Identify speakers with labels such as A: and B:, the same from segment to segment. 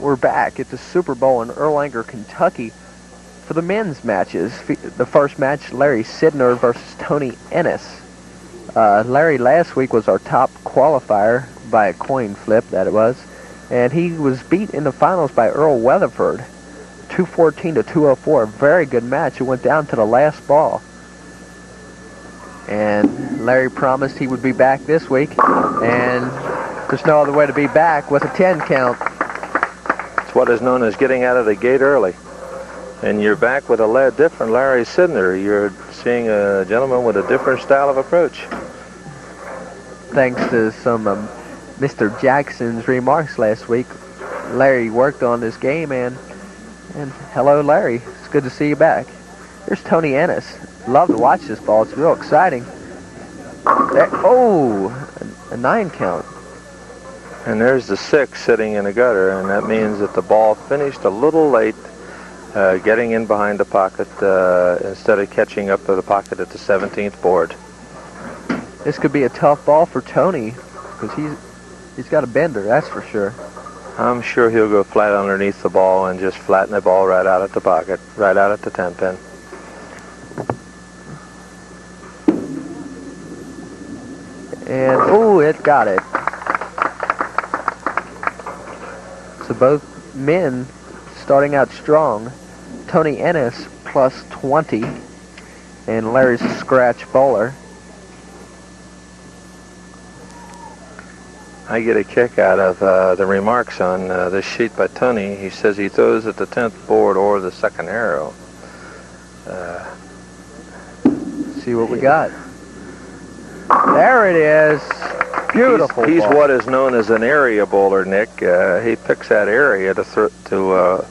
A: we're back at the Super Bowl in Erlanger, Kentucky for the men's matches. The first match, Larry Sidner versus Tony Ennis. Larry last week was our top qualifier by a coin flip, that it was, and he was beat in the finals by Earl Weatherford, 214 to 204. A very good match. It went down to the last ball. And Larry promised he would be back this week, and there's no other way to be back with a 10 count.
B: It's what is known as getting out of the gate early. And you're back with a different Larry Sidner. You're seeing a gentleman with a different style of approach.
A: Thanks to some Mr. Jackson's remarks last week, Larry worked on this game, and hello, Larry. It's good to see you back. Here's Tony Ennis. Love to watch this ball. It's real exciting. There, oh, a 9 count.
B: And there's the 6 sitting in the gutter, and that means that the ball finished a little late, getting in behind the pocket instead of catching up to the pocket at the 17th board.
A: This could be a tough ball for Tony, because he's got a bender, that's for sure.
B: I'm sure he'll go flat underneath the ball and just flatten the ball right out at the pocket, right out at the 10 pin.
A: And, oh, it got it. So both men starting out strong. Tony Ennis plus 20, and Larry's a scratch bowler.
B: I get a kick out of the remarks on this sheet by Tony. He says he throws at the 10th board or the second arrow.
A: See what we got. There it is. Beautiful.
B: He's
A: ball.
B: what is known as an area bowler, Nick. He picks that area to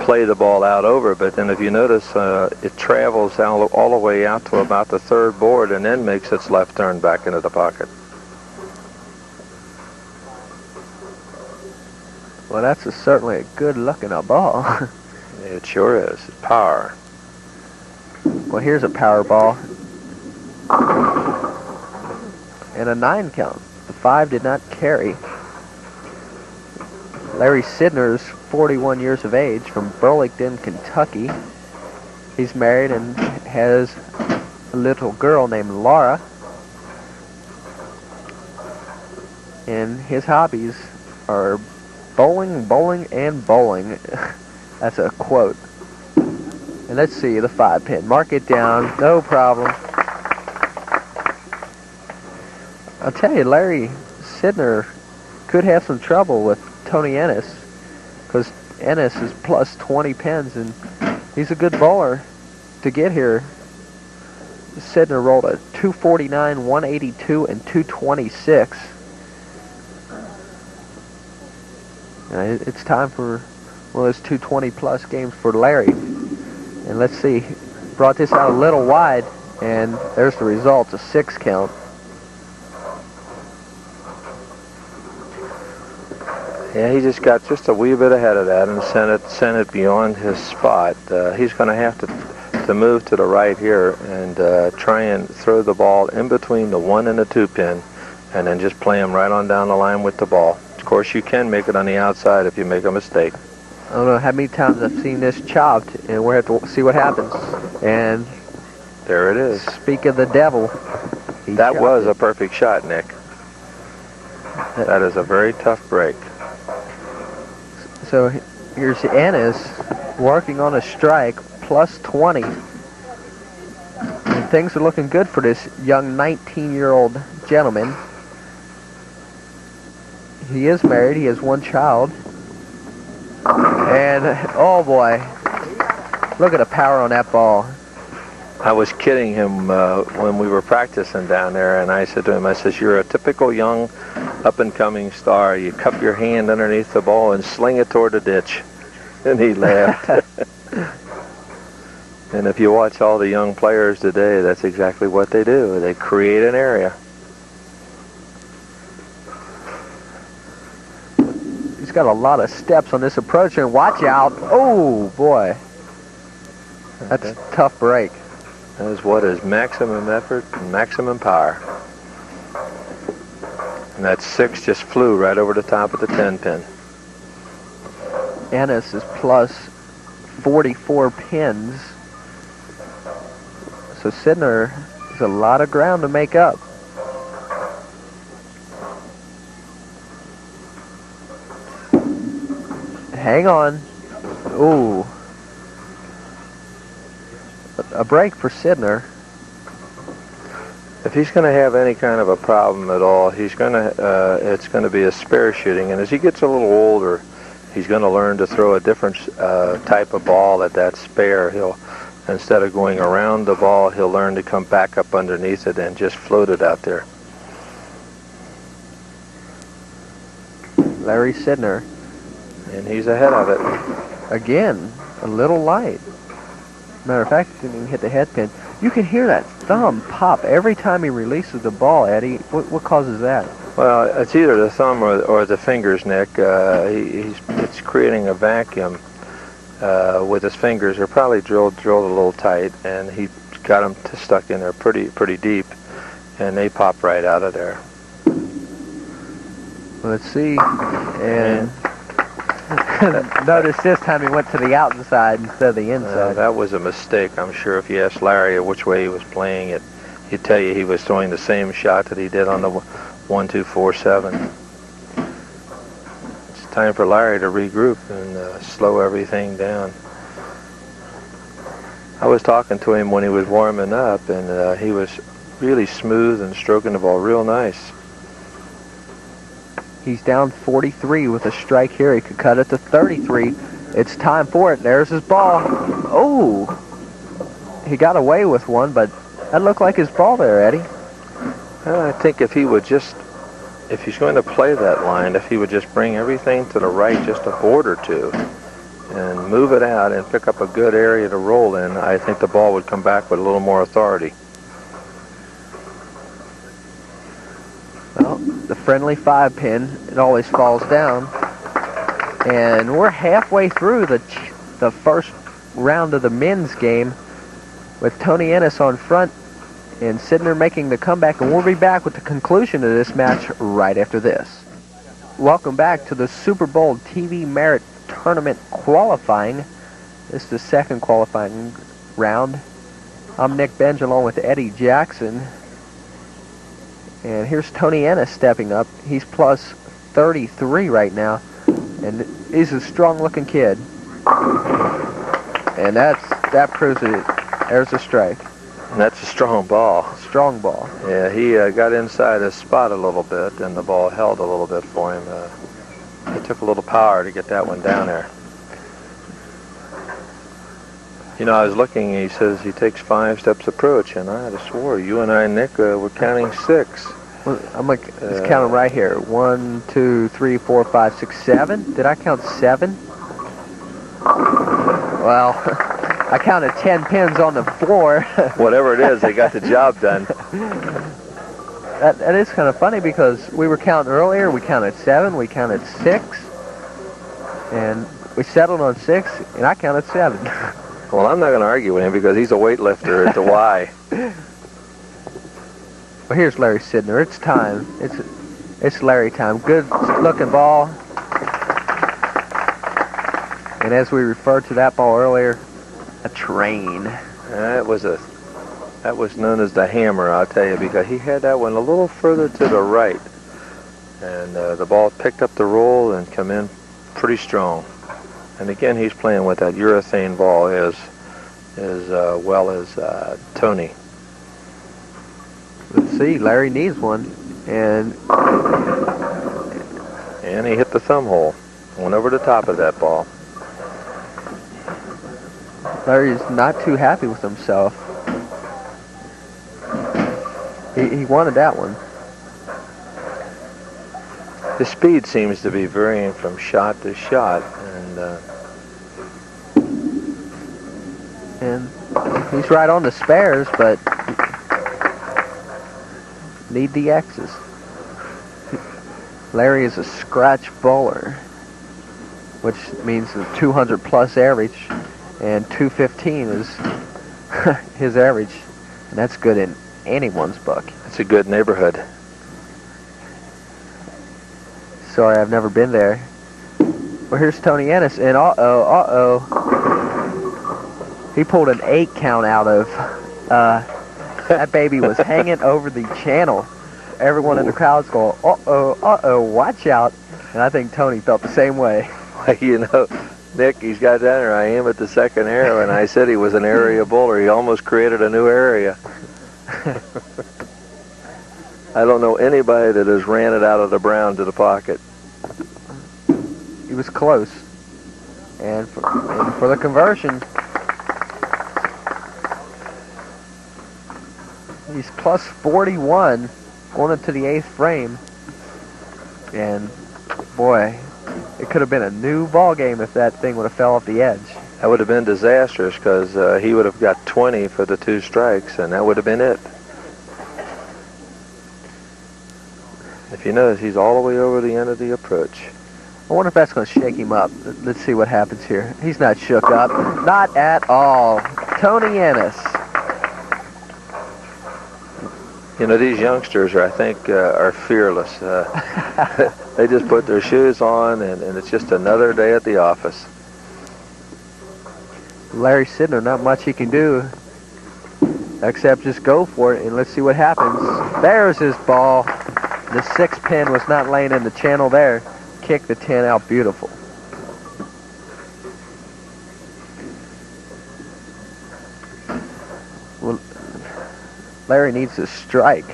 B: play the ball out over, but then if you notice, it travels all the way out to about the 3rd board and then makes its left turn back into the pocket.
A: Well, that's certainly a good-looking ball.
B: It sure is. Power.
A: Well, here's a power ball. And a 9 count. The 5 did not carry. Larry Sidner is 41 years of age from Burlington, Kentucky. He's married and has a little girl named Laura. And his hobbies are bowling, bowling, and bowling. That's a quote. And let's see the 5 pin. Mark it down. No problem. I'll tell you, Larry Sidner could have some trouble with Tony Ennis, because Ennis is plus 20 pins, and he's a good bowler to get here. Sidner rolled a 249, 182, and 226. It's time for one of those 220-plus games for Larry. And let's see, brought this out a little wide, and there's the result, a 6 count.
B: Yeah, he just got just a wee bit ahead of that and sent it beyond his spot. He's going to have to move to the right here and try and throw the ball in between the 1 and the 2 pin, and then just play him right on down the line with the ball. Of course, you can make it on the outside if you make a mistake.
A: I don't know how many times I've seen this chopped, and we'll have to see what happens. And
B: there it is.
A: Speak of the devil.
B: That was a perfect shot, Nick. That is a very tough break.
A: So here's Ennis working on a strike, plus 20. And things are looking good for this young 19-year-old gentleman. He is married. He has 1 child. And, oh boy, look at the power on that ball.
B: I was kidding him when we were practicing down there, and I said to him, I says, you're a typical young up-and-coming star. You cup your hand underneath the ball and sling it toward the ditch. And he laughed. And if you watch all the young players today, that's exactly what they do. They create an area.
A: He's got a lot of steps on this approach, and watch out. Oh, boy. That's a tough break.
B: That is what is maximum effort and maximum power. And that 6 just flew right over the top of the 10 pin.
A: Ennis is plus 44 pins. So Sidner has a lot of ground to make up. Hang on. Ooh. A break for Sidner.
B: If he's going to have any kind of a problem at all, it's going to be a spare shooting. And as he gets a little older, he's going to learn to throw a different type of ball at that spare. Instead of going around the ball, he'll learn to come back up underneath it and just float it out there.
A: Larry Sidner.
B: And he's ahead of it.
A: Again, a little light. Matter of fact, didn't even hit the head pin. You can hear that thumb pop every time he releases the ball, Eddie. What causes that?
B: Well, it's either the thumb or the fingers, Nick. It's creating a vacuum with his fingers. They're probably drilled a little tight, and he got them stuck in there pretty deep, and they pop right out of there.
A: Let's see. And notice this time he went to the outside instead of the inside.
B: That was a mistake. I'm sure if you asked Larry which way he was playing it, he'd tell you he was throwing the same shot that he did on the 1-2-4-7. It's time for Larry to regroup and slow everything down. I was talking to him when he was warming up, and he was really smooth and stroking the ball real nice.
A: He's down 43 with a strike here. He could cut it to 33. It's time for it. There's his ball. Oh! He got away with one, but that looked like his ball there, Eddie.
B: Well, I think if he's going to play that line, if he would just bring everything to the right just a board or two and move it out and pick up a good area to roll in, I think the ball would come back with a little more authority.
A: Well, the friendly 5-pin, it always falls down. And we're halfway through the first round of the men's game with Tony Ennis on front and Sidner making the comeback. And we'll be back with the conclusion of this match right after this. Welcome back to the Super Bowl TV Merit Tournament qualifying. This is the second qualifying round. I'm Nick Benj along with Eddie Jackson. And here's Tony Ennis stepping up. He's plus 33 right now. And he's a strong-looking kid. And that proves it. There's a strike.
B: And that's a strong ball.
A: Strong ball.
B: Yeah, he got inside his spot a little bit, and the ball held a little bit for him. It took a little power to get that one down there. You know, I was looking, he says he takes 5 steps approach, and I had swore you and I, Nick, were counting 6.
A: Well, I'm like, let's count them right here. 1, 2, 3, 4, 5, 6, 7. Did I count 7? Well, I counted 10 pins on the floor.
B: Whatever it is, they got the job done.
A: That is kind of funny because we were counting earlier. We counted 7. We counted 6. And we settled on 6, and I counted 7.
B: Well, I'm not going to argue with him because he's a weightlifter at the Y.
A: Well, here's Larry Sidner. It's time. It's Larry time. Good looking ball. And as we referred to that ball earlier, a train.
B: That was known as the hammer, I'll tell you, because he had that one a little further to the right. And the ball picked up the roll and come in pretty strong. And again, he's playing with that urethane ball as well as Tony.
A: Let's see, Larry needs one. And
B: he hit the thumb hole. Went over the top of that ball.
A: Larry's not too happy with himself. He wanted that one.
B: The speed seems to be varying from shot to shot,
A: and he's right on the spares, but need the X's. Larry is a scratch bowler, which means a 200 plus average, and 215 is his average, and that's good in anyone's book.
B: It's a good neighborhood.
A: Sorry, I've never been there. Well, here's Tony Ennis, and uh-oh. He pulled an 8 count out of, that baby was hanging over the channel. Everyone in the crowd's going, uh-oh, watch out. And I think Tony felt the same way.
B: You know, Nick, he's got down there. I am at the second arrow, and I said he was an area bowler. He almost created a new area. I don't know anybody that has ran it out of the brown to the pocket.
A: He was close. And for the conversion, he's plus 41 going into the 8th frame. And boy, it could have been a new ball game if that thing would have fell off the edge.
B: That would have been disastrous because he would have got 20 for the 2 strikes, and that would have been it. If you notice, he's all the way over the end of the approach.
A: I wonder if that's going to shake him up. Let's see what happens here. He's not shook up. Not at all. Tony Ennis.
B: You know, these youngsters, I think, are fearless. They just put their shoes on, and it's just another day at the office.
A: Larry Sidner, not much he can do except just go for it, and let's see what happens. There's his ball. The 6 pin was not laying in the channel there. Kicked the 10 out beautiful. Well, Larry needs to strike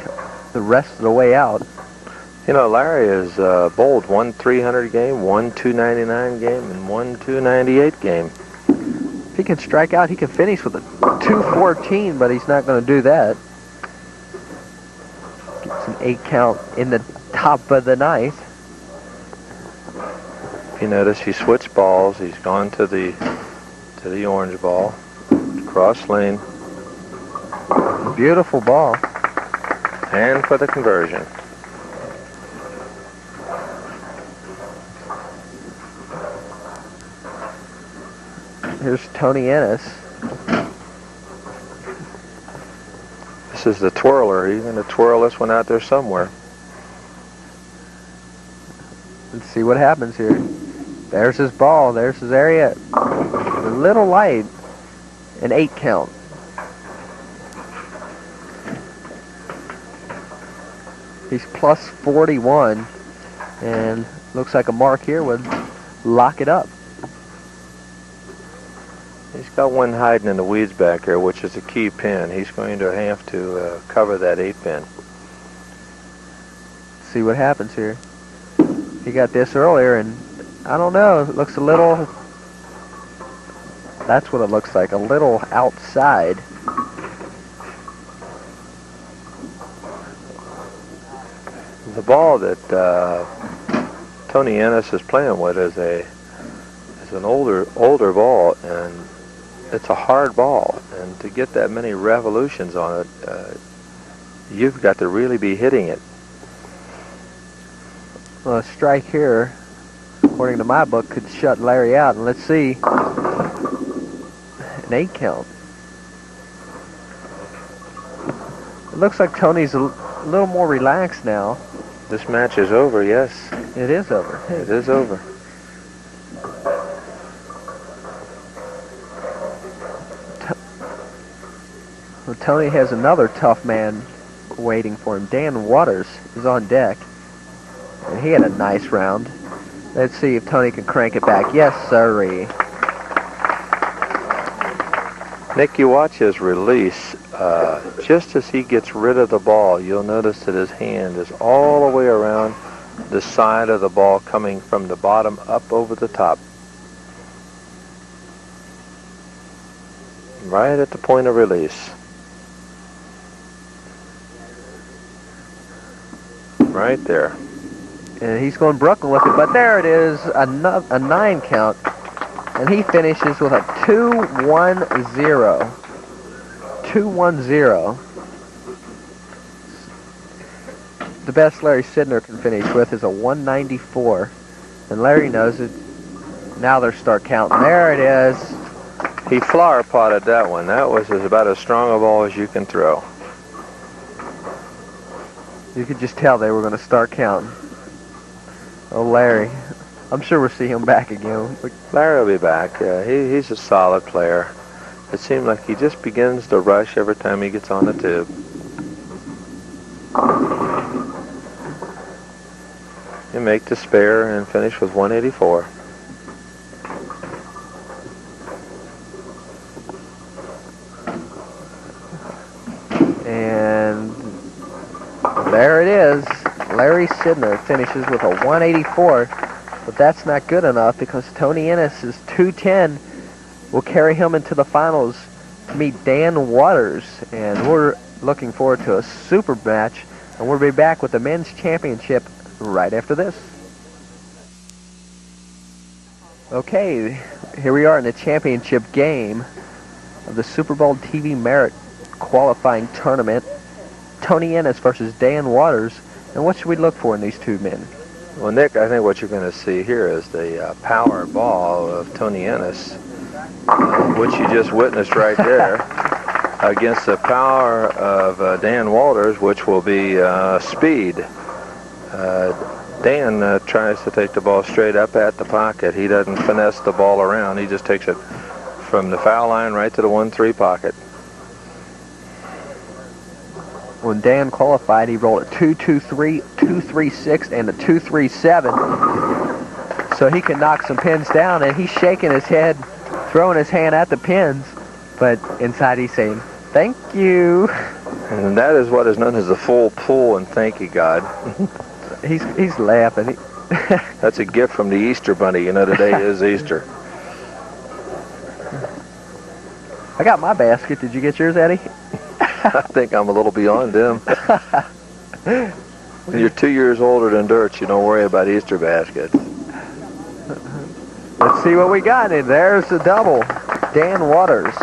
A: the rest of the way out.
B: You know, Larry has bowled 1 300 game, 1 299 game, and 1 298 game.
A: If he can strike out, he can finish with a 214, but he's not going to do that. Gets an 8 count in the top of the 9th.
B: If you notice, he switched balls. He's gone to the orange ball, cross lane.
A: Beautiful ball.
B: And for the conversion.
A: Here's Tony Ennis.
B: This is the twirler. He's going to twirl this one out there somewhere.
A: Let's see what happens here. There's his ball. There's his area. A little light. An 8 count. He's plus 41. And looks like a mark here would lock it up.
B: He's got one hiding in the weeds back here, which is a key pin. He's going to have to cover that 8 pin.
A: See what happens here. He got this earlier, and I don't know. It looks a little. That's what it looks like. A little outside.
B: The ball that Tony Ennis is playing with is an older ball, and it's a hard ball. And to get that many revolutions on it, you've got to really be hitting it.
A: Well, a strike here, according to my book, could shut Larry out. And let's see. An 8 count. It looks like Tony's a little more relaxed now.
B: This match is over, yes.
A: It is over.
B: It is over.
A: Well, Tony has another tough man waiting for him. Dan Waters is on deck. And he had a nice round. Let's see if Tony can crank it back. Yes, sirree.
B: Nick, you watch his release. Just as he gets rid of the ball, you'll notice that his hand is all the way around the side of the ball, coming from the bottom up over the top. Right at the point of release. Right there.
A: And he's going Brooklyn with it, but there it is, a 9 count. And he finishes with a 2-1-0. 2-1-0. The best Larry Sidner can finish with is a 194. And Larry knows it. Now they're start counting. There it is.
B: He flower potted that one. That was about as strong a ball as you can throw.
A: You could just tell they were going to start counting. Oh, Larry. I'm sure we'll see him back again.
B: Larry will be back. He's a solid player. It seems like he just begins to rush every time he gets on the tube. You make the spare and finish with 184.
A: And there it is. Larry Sidner finishes with a 184, but that's not good enough because Tony Ennis' 210 will carry him into the finals to meet Dan Waters, and we're looking forward to a super match, and we'll be back with the men's championship right after this. Okay, here we are in the championship game of the Super Bowl TV Merit qualifying tournament. Tony Ennis versus Dan Waters. And what should we look for in these two men?
B: Well, Nick, I think what you're going to see here is the power ball of Tony Ennis, which you just witnessed right there, against the power of Dan Waters, which will be speed. Dan tries to take the ball straight up at the pocket. He doesn't finesse the ball around. He just takes it from the foul line right to the 1-3 pocket.
A: When Dan qualified, he rolled a 2-2-3, 2-3-6, and a 2-3-7. So he can knock some pins down, and he's shaking his head, throwing his hand at the pins, but inside he's saying, "Thank you."
B: And that is what is known as the full pull and thank you, God.
A: He's laughing.
B: That's a gift from the Easter Bunny. You know, today is Easter.
A: I got my basket. Did you get yours, Eddie?
B: I think I'm a little beyond them. When you're 2 years older than Dirt, you don't worry about Easter baskets.
A: Let's see what we got. And there's the double. Dan Waters.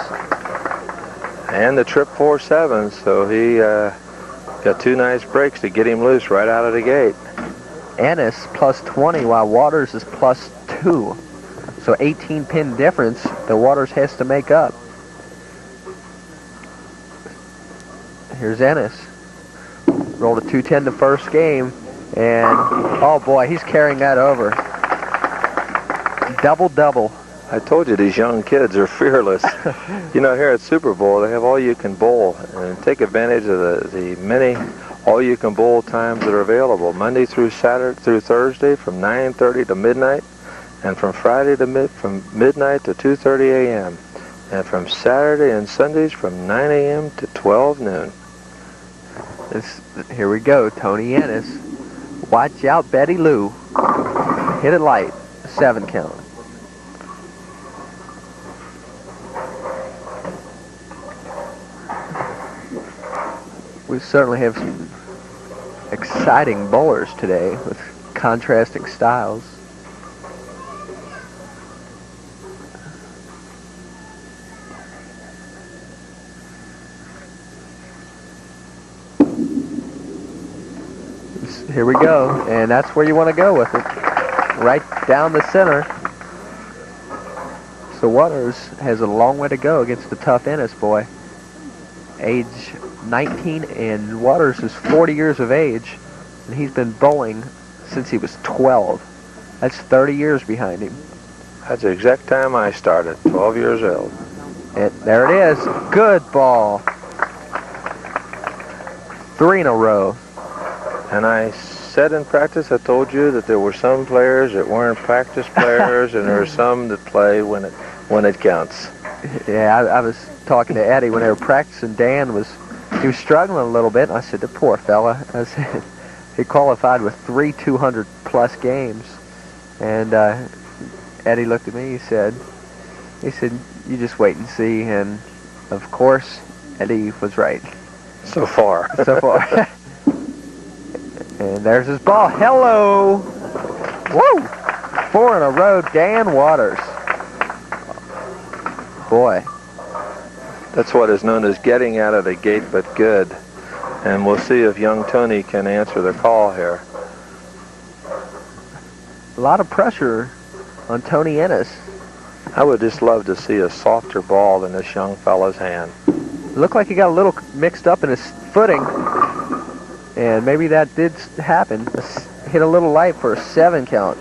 B: And the trip 4-7, so he got two nice breaks to get him loose right out of the gate.
A: Ennis plus 20, while Waters is plus 2. So 18 pin difference that Waters has to make up. Here's Ennis. Rolled a 210 the first game, and oh boy, he's carrying that over. Double-double.
B: I told you these young kids are fearless. You know, here at Super Bowl, they have all-you-can-bowl, and take advantage of the many all-you-can-bowl times that are available. Monday through Saturday through Thursday from 9:30 to midnight, and from Friday to from midnight to 2:30 a.m., and from Saturday and Sundays from 9 a.m. to 12 noon.
A: Here we go, Tony Ennis. Watch out, Betty Lou. Hit it light. 7 count. We certainly have some exciting bowlers today with contrasting styles. Here we go, and that's where you want to go with it. Right down the center. So Waters has a long way to go against the tough Ennis boy. Age 19, and Waters is 40 years of age, and he's been bowling since he was 12. That's 30 years behind him.
B: That's the exact time I started, 12 years old.
A: And there it is. Good ball. 3 in a row.
B: And I said in practice, I told you that there were some players that weren't practice players, and there are some that play when it counts.
A: Yeah, I was talking to Eddie when they were practicing. Dan was struggling a little bit, and I said, the poor fella. I said, he qualified with 3 200-plus games, and Eddie looked at me. He said, you just wait and see. And of course, Eddie was right.
B: So far.
A: So far. And there's his ball. Hello! Woo! 4 in a row, Dan Waters. Boy.
B: That's what is known as getting out of the gate but good. And we'll see if young Tony can answer the call here.
A: A lot of pressure on Tony Ennis.
B: I would just love to see a softer ball than this young fella's hand.
A: It looked like he got a little mixed up in his footing. And maybe that did happen. Hit a little light for a 7 count.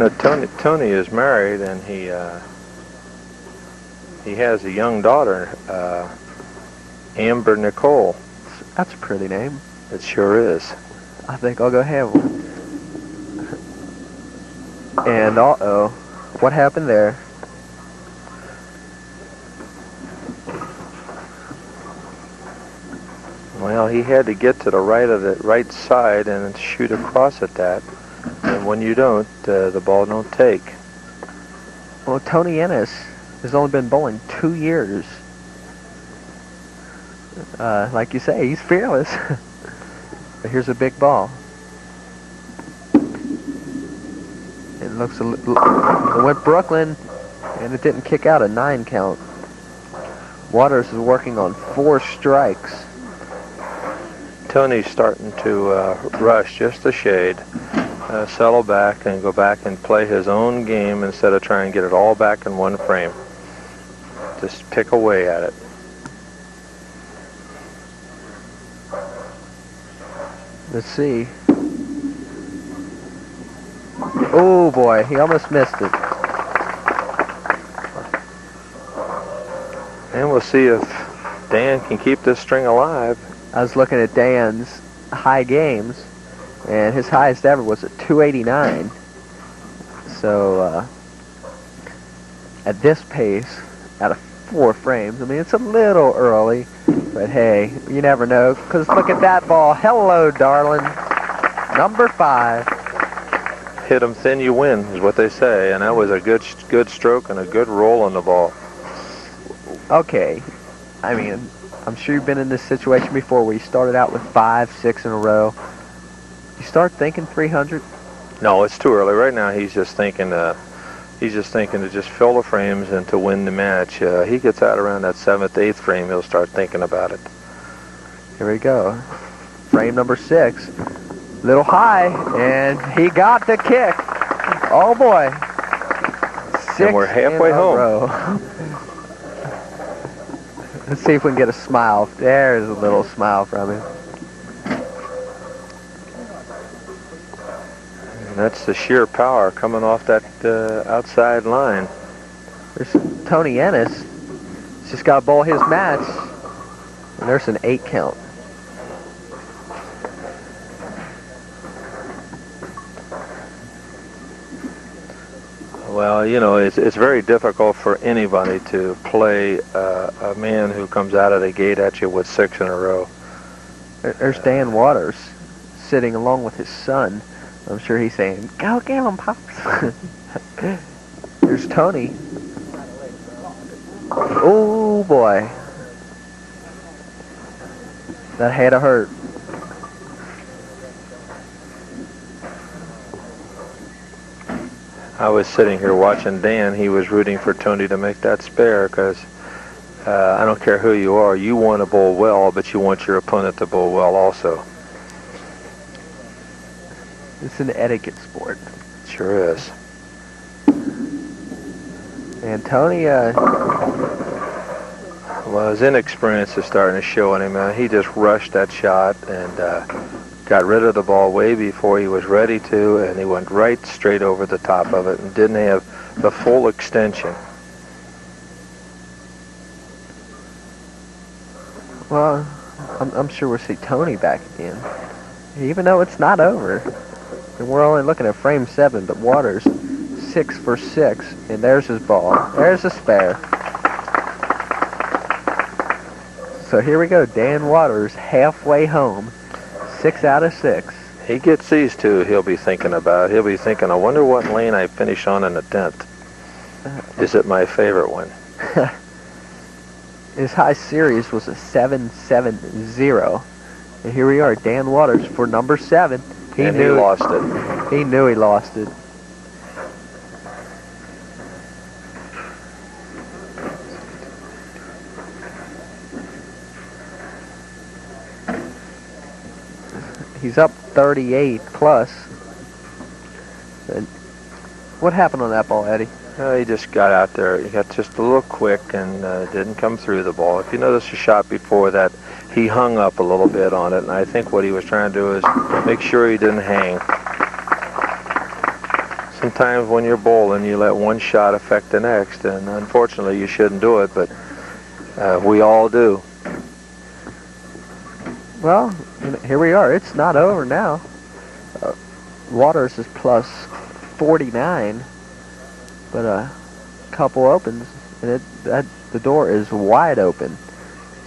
B: You know, Tony is married, and he has a young daughter, Amber Nicole.
A: That's a pretty name.
B: It sure is.
A: I think I'll go have one. And uh-oh, what happened there?
B: Well, he had to get to the right side and shoot across at that. And when you don't, the ball don't take.
A: Well, Tony Ennis has only been bowling 2 years. Like you say, he's fearless. But here's a big ball. It looks it went Brooklyn, and it didn't kick out a 9 count. Waters is working on 4 strikes.
B: Tony's starting to rush just a shade, settle back and go back and play his own game instead of trying to get it all back in one frame. Just pick away at it.
A: Let's see. Oh boy, he almost missed it.
B: And we'll see if Dan can keep this string alive.
A: I was looking at Dan's high games, and his highest ever was at 289. So at this pace, out of 4 frames, I mean, it's a little early, but hey, you never know, because look at that ball. Hello, darling. Number 5.
B: Hit 'em thin, you win, is what they say, and that was a good stroke and a good roll on the ball.
A: Okay, I mean, I'm sure you've been in this situation before where you started out with 5, 6 in a row. You start thinking 300?
B: No, it's too early. Right now, he's just thinking to just fill the frames and to win the match. He gets out around that 7th, 8th frame, he'll start thinking about it.
A: Here we go. Frame number 6. Little high, and he got the kick. Oh boy. 6
B: and we're halfway home.
A: Row. Let's see if we can get a smile. There's a little smile from him.
B: And that's the sheer power coming off that outside line.
A: There's Tony Ennis. He's just got to bowl his match. And there's an 8 count.
B: Well, you know, it's very difficult for anybody to play a man who comes out of the gate at you with 6 in a row.
A: There's Dan Waters sitting along with his son. I'm sure he's saying, "Go get him, Pops." There's Tony. Oh boy. That had to hurt.
B: I was sitting here watching Dan. He was rooting for Tony to make that spare because I don't care who you are. You want to bowl well, but you want your opponent to bowl well also.
A: It's an etiquette sport.
B: Sure is.
A: And Tony,
B: well, his inexperience is starting to show on him. He just rushed that shot and got rid of the ball way before he was ready to, and he went right straight over the top of it and didn't have the full extension.
A: well, I'm sure we'll see Tony back again, even though it's not over. And we're only looking at frame 7, but Waters 6 for 6, and there's his ball. There's a spare. So here we go, Dan Waters halfway home, 6 out of 6.
B: He gets these two, he'll be thinking about. He'll be thinking, I wonder what lane I finish on in the 10th. Is it my favorite one?
A: His high series was a 7-7-0. And here we are, Dan Waters for number 7.
B: He lost it.
A: He knew he lost it. He's up 38 plus. And what happened on that ball, Eddie?
B: He just got out there. He got just a little quick and didn't come through the ball. If you notice the shot before that, he hung up a little bit on it, and I think what he was trying to do is make sure he didn't hang. Sometimes when you're bowling, you let one shot affect the next, and unfortunately you shouldn't do it, but we all do.
A: Well, here we are. It's not over now. Waters is plus 49, but a couple opens, and the door is wide open,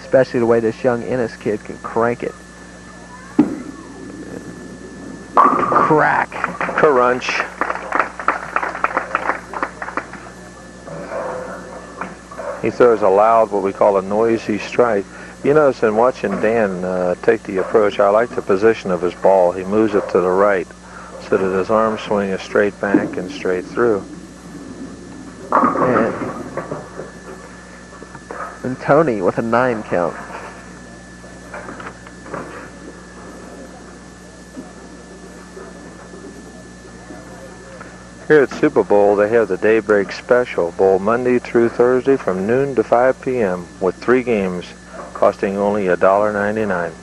A: especially the way this young Ennis kid can crank it. Crack.
B: Crunch. He throws a loud, what we call a noisy strike. You notice in watching Dan take the approach, I like the position of his ball. He moves it to the right so that his arm swing is straight back and straight through.
A: And Tony with a 9 count.
B: Here at SuperBowl, they have the Daybreak Special, bowl Monday through Thursday from noon to 5 p.m. with 3 games costing only $1.99.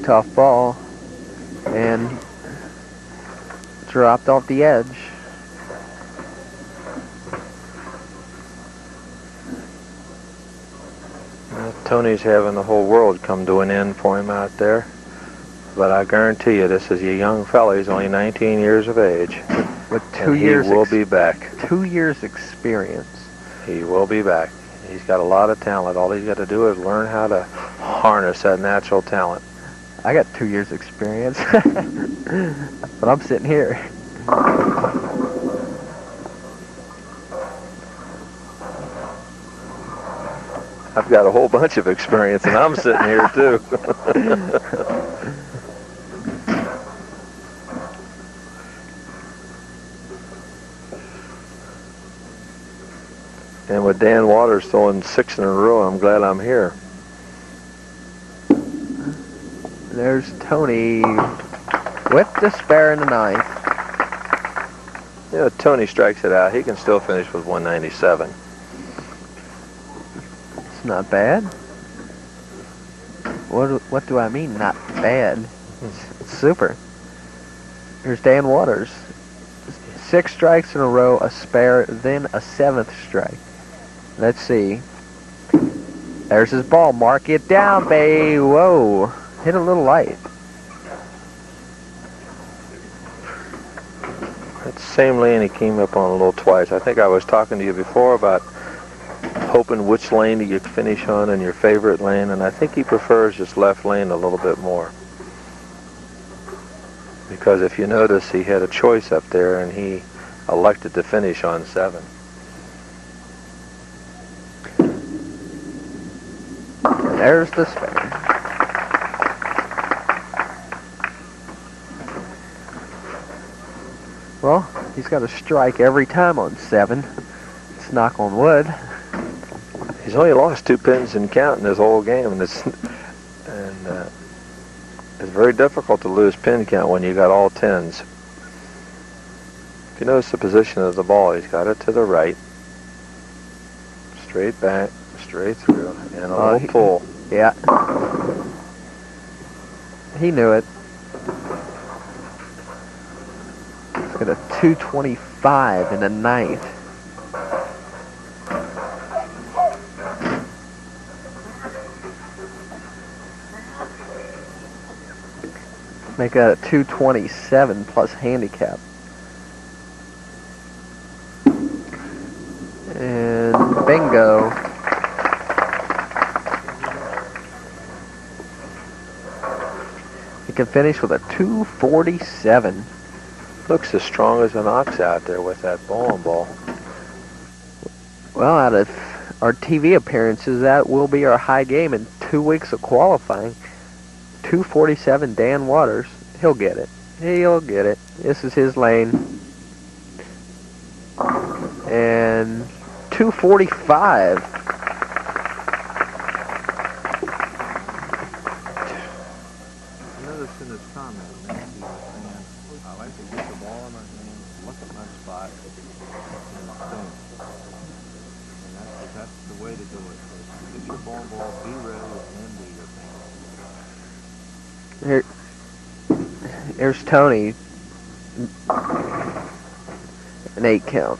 A: Tough ball, and dropped off the edge.
B: Tony's having the whole world come to an end for him out there. But I guarantee you, this is a young fella. He's only 19 years of age.
A: With 2 years,
B: he will be back.
A: 2 years experience.
B: He will be back. He's got a lot of talent. All he's got to do is learn how to harness that natural talent.
A: I got 2 years experience, but I'm sitting here.
B: I've got a whole bunch of experience, and I'm sitting here too. And with Dan Waters throwing 6 in a row, I'm glad I'm here.
A: There's Tony with the spare in the 9th.
B: You know, Tony strikes it out. He can still finish with 197.
A: It's not bad. What do I mean, not bad? It's super. Here's Dan Waters. 6 strikes in a row, a spare, then a 7th strike. Let's see. There's his ball. Mark it down, babe. Whoa. Hit a little light.
B: That same lane he came up on a little twice. I think I was talking to you before about hoping which lane do you finish on in your favorite lane, and I think he prefers his left lane a little bit more. Because if you notice, he had a choice up there, and he elected to finish on 7.
A: There's the spare. Well, he's got a strike every time on 7. Let's knock on wood.
B: He's only lost 2 pins in count in this whole game, and it's very difficult to lose pin count when you got all 10s. If you notice the position of the ball, he's got it to the right, straight back, straight through, and a little pull.
A: Yeah. He knew it. He's got a 225 in the 9th. Make a 227 plus handicap. And bingo. He can finish with a 247.
B: Looks as strong as an ox out there with that bowling ball.
A: Well, out of our TV appearances, that will be our high game in 2 weeks of qualifying. 247 Dan Waters. He'll get it. He'll get it. This is his lane. And 245.
B: Notice in his comment, Nancy was saying, I like to get the ball in my hand, look at my spot, and think. And that's the way to do it. Get your ball, be ready, and then do your thing.
A: Here, Here's Tony. An 8 count.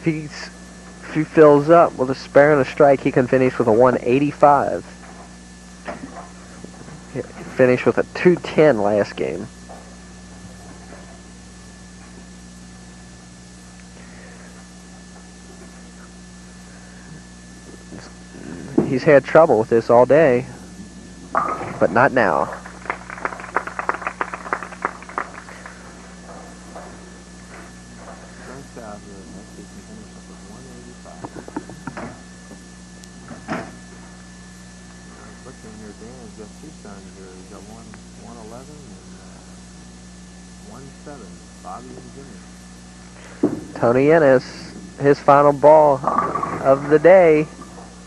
A: If he fills up with a spare and a strike, he can finish with a 185. He finished with a 210 last game. He's had trouble with this all day, but not now. Tony Ennis, his final ball of the day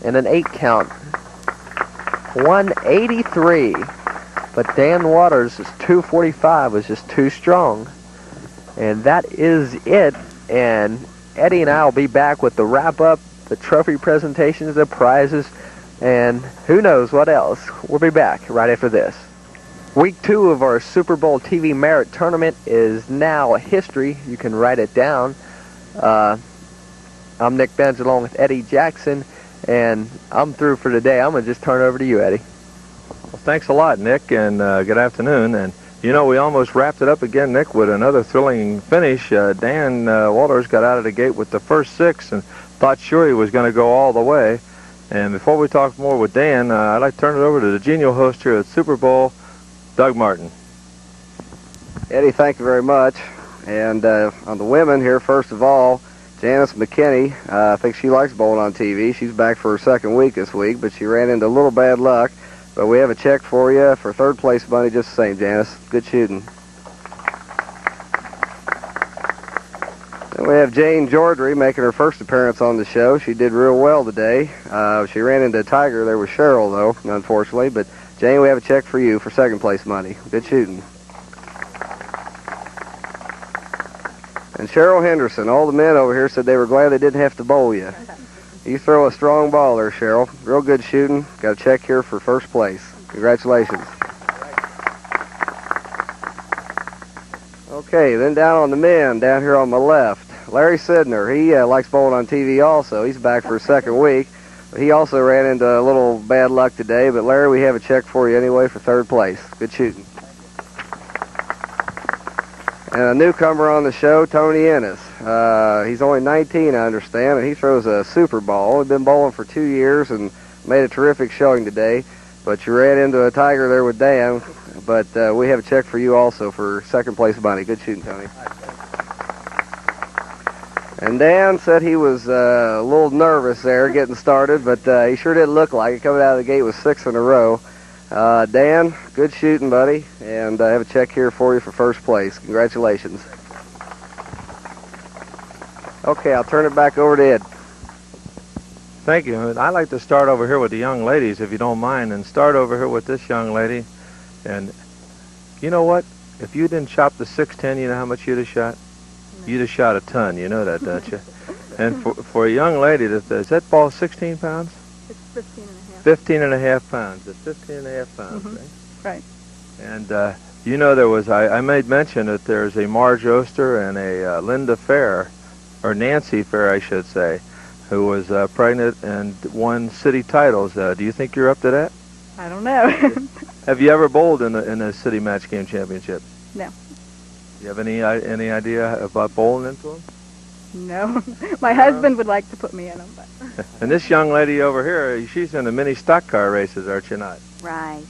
A: in an 8 count. 183. But Dan Waters' 245 was just too strong. And that is it. And Eddie and I will be back with the wrap-up, the trophy presentations, the prizes, and who knows what else. We'll be back right after this. Week 2 of our Super Bowl TV Merit Tournament is now history. You can write it down. I'm Nick Benz along with Eddie Jackson, and I'm through for today. I'm going to just turn it over to you, Eddie.
B: Well, thanks a lot, Nick, and good afternoon. And you know, we almost wrapped it up again, Nick, with another thrilling finish. Dan Walters got out of the gate with the first 6 and thought sure he was going to go all the way. And before we talk more with Dan, I'd like to turn it over to the genial host here at Super Bowl, Doug Martin.
C: Eddie, thank you very much. And on the women here, first of all, Janice McKinney, I think she likes bowling on TV. She's back for her second week this week, but she ran into a little bad luck. But we have a check for you for third place money just the same, Janice. Good shooting. Then we have Jane Jordry making her first appearance on the show. She did real well today. She ran into a tiger there with Cheryl, though, unfortunately. But, Jane, we have a check for you for second place money. Good shooting. And Cheryl Henderson, all the men over here said they were glad they didn't have to bowl you. You throw a strong ball there, Cheryl. Real good shooting. Got a check here for first place. Congratulations. Okay, then down on the men, down here on my left, Larry Sidner. He likes bowling on TV also. He's back for his second week. He also ran into a little bad luck today, but Larry, we have a check for you anyway for third place. Good shooting. And a newcomer on the show, Tony Ennis. He's only 19, I understand, and he throws a SuperBowl. He's been bowling for 2 years and made a terrific showing today. But you ran into a tiger there with Dan. But we have a check for you also for second place money. Good shooting, Tony. And Dan said he was a little nervous there getting started, but he sure didn't look like it. Coming out of the gate with 6 in a row. Dan, good shooting, buddy, and I have a check here for you for first place. Congratulations. Okay, I'll turn it back over to Ed.
B: Thank you. I'd like to start over here with the young ladies, if you don't mind, and start over here with this young lady. And you know what? If you didn't shop the 610, you know how much you'd have shot? No. You'd have shot a ton. You know that, don't you? And for a young lady, is that ball 16 pounds?
D: It's 15 and a half.
B: 15 and a half pounds. It's 15 and a half pounds,
D: mm-hmm. Right?
B: And you know, there was, I made mention that there's a Marge Oster and a Linda Fair, or Nancy Fair, I should say, who was pregnant and won city titles. Do you think you're up to that?
D: I don't know.
B: Have you ever bowled in a city match game championship?
D: No.
B: Do you have any idea about bowling into them?
D: No. My husband would like to put me in them, but.
B: And this young lady over here, she's in the mini stock car races, aren't you not?
E: Right.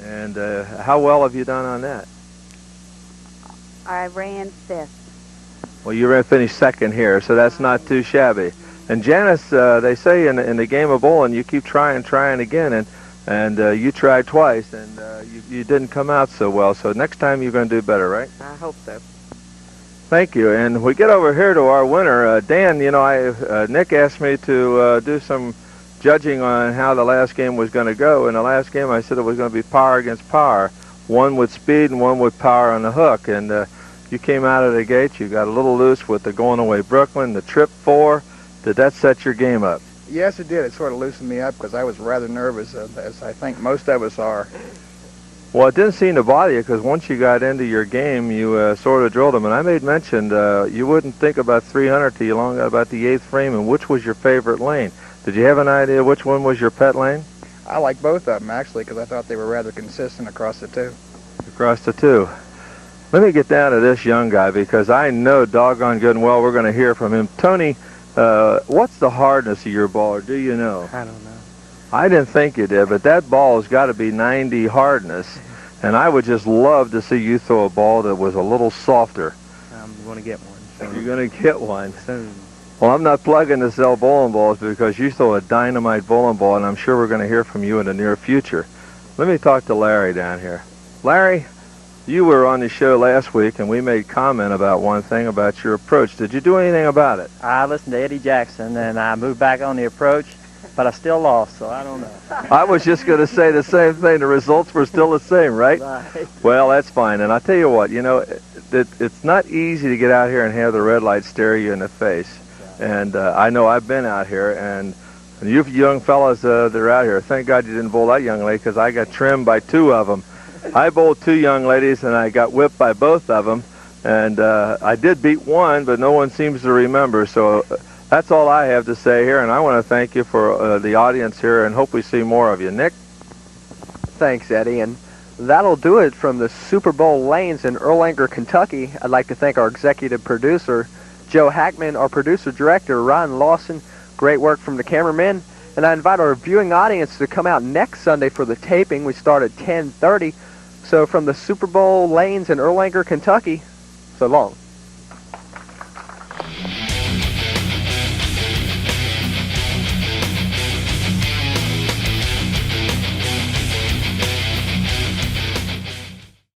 B: And how well have you done on that?
E: I ran 5th.
B: Well, you finished 2nd here, so that's not too shabby. And Janice, they say in the game of bowling, you keep trying again, and you tried twice, and you didn't come out so well. So next time you're going to do better, right?
A: I hope so.
B: Thank you. And we get over here to our winner, Dan. You know, Nick asked me to do some judging on how the last game was going to go. In the last game, I said it was going to be power against power, one with speed and one with power on the hook. And you came out of the gate. You got a little loose with the going away Brooklyn, the trip 4. Did that set your game up?
F: Yes, it did. It sort of loosened me up because I was rather nervous, as I think most of us are.
B: Well, it didn't seem to bother you because once you got into your game, you sort of drilled them. And I made mention you wouldn't think about 300 till you long got about the 8th frame. And which was your favorite lane? Did you have an idea which one was your pet lane?
F: I like both of them, actually, because I thought they were rather consistent across the two.
B: Across the two. Let me get down to this young guy because I know doggone good and well we're going to hear from him. Tony, what's the hardness of your ball, or do you know?
A: I don't know.
B: I didn't think you did, but that ball has got to be 90 hardness, and I would just love to see you throw a ball that was a little softer.
A: I'm going to get one soon.
B: You're going to get one.
A: Soon.
B: Well, I'm not plugging to sell bowling balls because you throw a dynamite bowling ball, and I'm sure we're going to hear from you in the near future. Let me talk to Larry down here. Larry, you were on the show last week, and we made comment about one thing about your approach. Did you do anything about it?
G: I listened to Eddie Jackson, and I moved back on the approach, but I still lost, so I don't know.
B: I was just going to say the same thing. The results were still the same, right?
G: Right.
B: Well, that's fine. And I'll tell you what, you know, it's not easy to get out here and have the red light stare you in the face. And I know I've been out here, and you young fellas that are out here, thank God you didn't bowl that young lady because I got trimmed by 2 of them. I bowled 2 young ladies, and I got whipped by both of them. And I did beat one, but no one seems to remember. So that's all I have to say here, and I want to thank you for the audience here and hope we see more of you. Nick?
A: Thanks, Eddie. And that'll do it from the Super Bowl lanes in Erlanger, Kentucky. I'd like to thank our executive producer, Joe Hackman, our producer-director, Ron Lawson. Great work from the cameramen. And I invite our viewing audience to come out next Sunday for the taping. We start at 10:30. So from the Super Bowl lanes in Erlanger, Kentucky, so long.